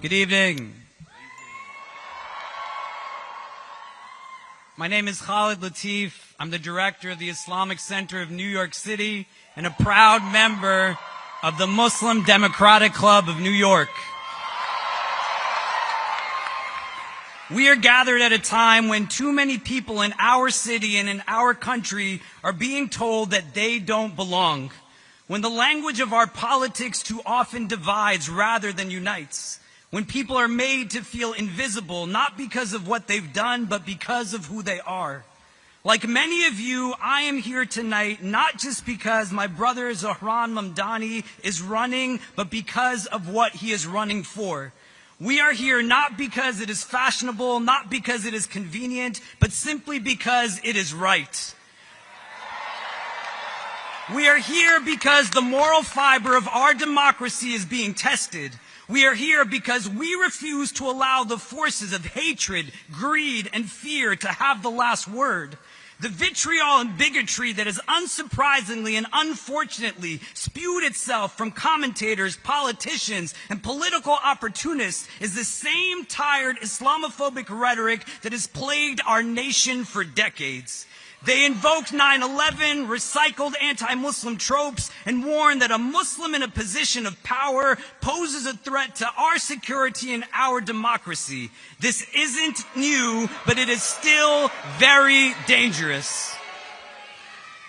Good evening. My name is Khalid Latif. I'm the director of the Islamic Center of New York City and a proud member of the Muslim Democratic Club of New York. We are gathered at a time when too many people in our city and in our country are being told that they don't belong. When the language of our politics too often divides rather than unites. When people are made to feel invisible, not because of what they've done, but because of who they are. Like many of you, I am here tonight not just because my brother Zohran Mamdani is running, but because of what he is running for. We are here not because it is fashionable, not because it is convenient, but simply because it is right. We are here because the moral fiber of our democracy is being tested. We are here because we refuse to allow the forces of hatred, greed, and fear to have the last word. The vitriol and bigotry that has unsurprisingly and unfortunately spewed itself from commentators, politicians, and political opportunists is the same tired Islamophobic rhetoric that has plagued our nation for decades. They invoked 9/11, recycled anti-Muslim tropes, and warned that a Muslim in a position of power poses a threat to our security and our democracy. This isn't new, but it is still very dangerous.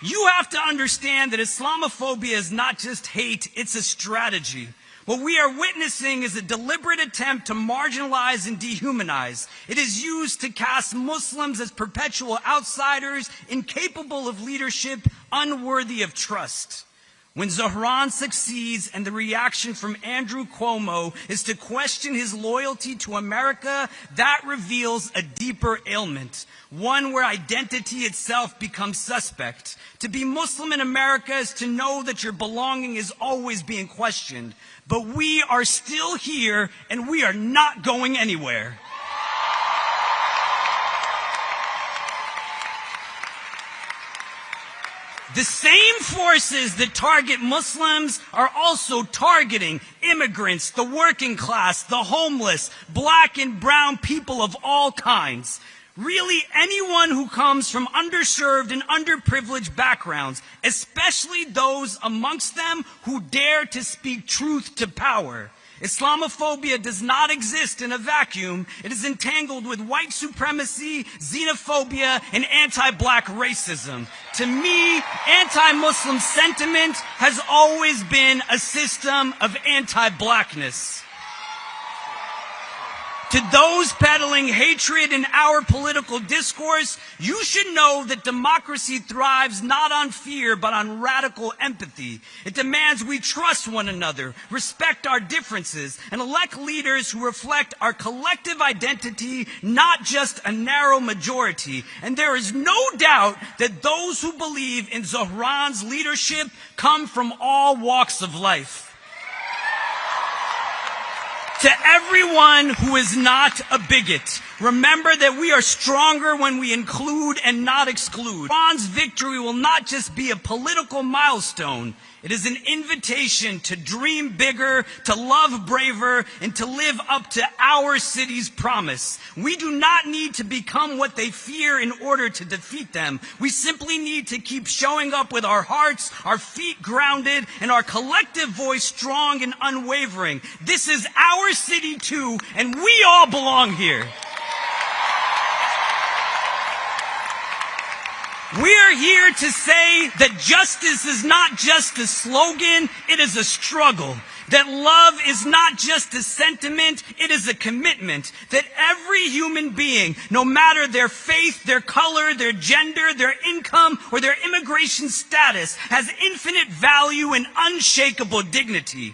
You have to understand that Islamophobia is not just hate, it's a strategy. What we are witnessing is a deliberate attempt to marginalize and dehumanize. It is used to cast Muslims as perpetual outsiders, incapable of leadership, unworthy of trust. When Zohran succeeds and the reaction from Andrew Cuomo is to question his loyalty to America, that reveals a deeper ailment, one where identity itself becomes suspect. To be Muslim in America is to know that your belonging is always being questioned. But we are still here and we are not going anywhere. The same forces that target Muslims are also targeting immigrants, the working class, the homeless, black and brown people of all kinds. Really, anyone who comes from underserved and underprivileged backgrounds, especially those amongst them who dare to speak truth to power. Islamophobia does not exist in a vacuum. It is entangled with white supremacy, xenophobia, and anti-black racism. To me, anti-Muslim sentiment has always been a system of anti-blackness. To those peddling hatred in our political discourse, you should know that democracy thrives not on fear, but on radical empathy. It demands we trust one another, respect our differences, and elect leaders who reflect our collective identity, not just a narrow majority. And there is no doubt that those who believe in Zohran's leadership come from all walks of life. To everyone who is not a bigot, remember that we are stronger when we include and not exclude. Zohran's victory will not just be a political milestone. It is an invitation to dream bigger, to love braver, and to live up to our city's promise. We do not need to become what they fear in order to defeat them. We simply need to keep showing up with our hearts, our feet grounded, and our collective voice strong and unwavering. This is our city too, and we all belong here. We are here to say that justice is not just a slogan, it is a struggle. That love is not just a sentiment, it is a commitment. That every human being, no matter their faith, their color, their gender, their income, or their immigration status, has infinite value and unshakable dignity.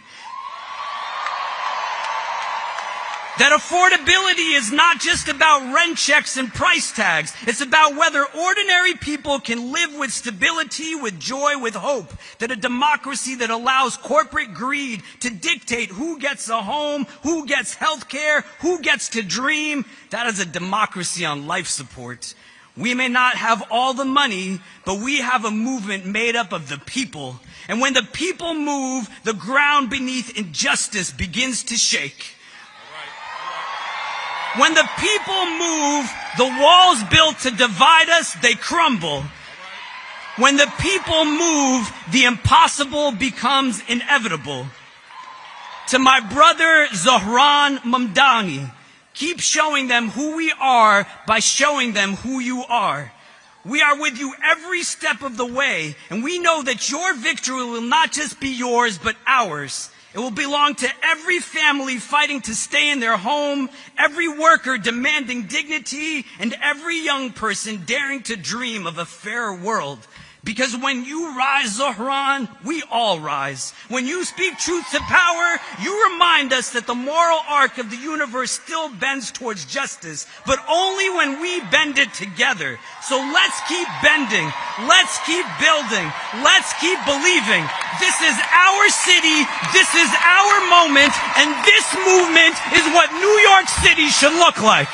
That affordability is not just about rent checks and price tags. It's about whether ordinary people can live with stability, with joy, with hope. That a democracy that allows corporate greed to dictate who gets a home, who gets health care, who gets to dream, that is a democracy on life support. We may not have all the money, but we have a movement made up of the people. And when the people move, the ground beneath injustice begins to shake. When the people move, the walls built to divide us, they crumble. When the people move, the impossible becomes inevitable. To my brother Zohran Mamdani, keep showing them who we are by showing them who you are. We are with you every step of the way, and we know that your victory will not just be yours, but ours. It will belong to every family fighting to stay in their home, every worker demanding dignity, and every young person daring to dream of a fairer world. Because when you rise, Zohran, we all rise. When you speak truth to power, you remind us that the moral arc of the universe still bends towards justice, but only when we bend it together. So let's keep bending. Let's keep building. Let's keep believing. This is our city. This is our moment. And this movement is what New York City should look like.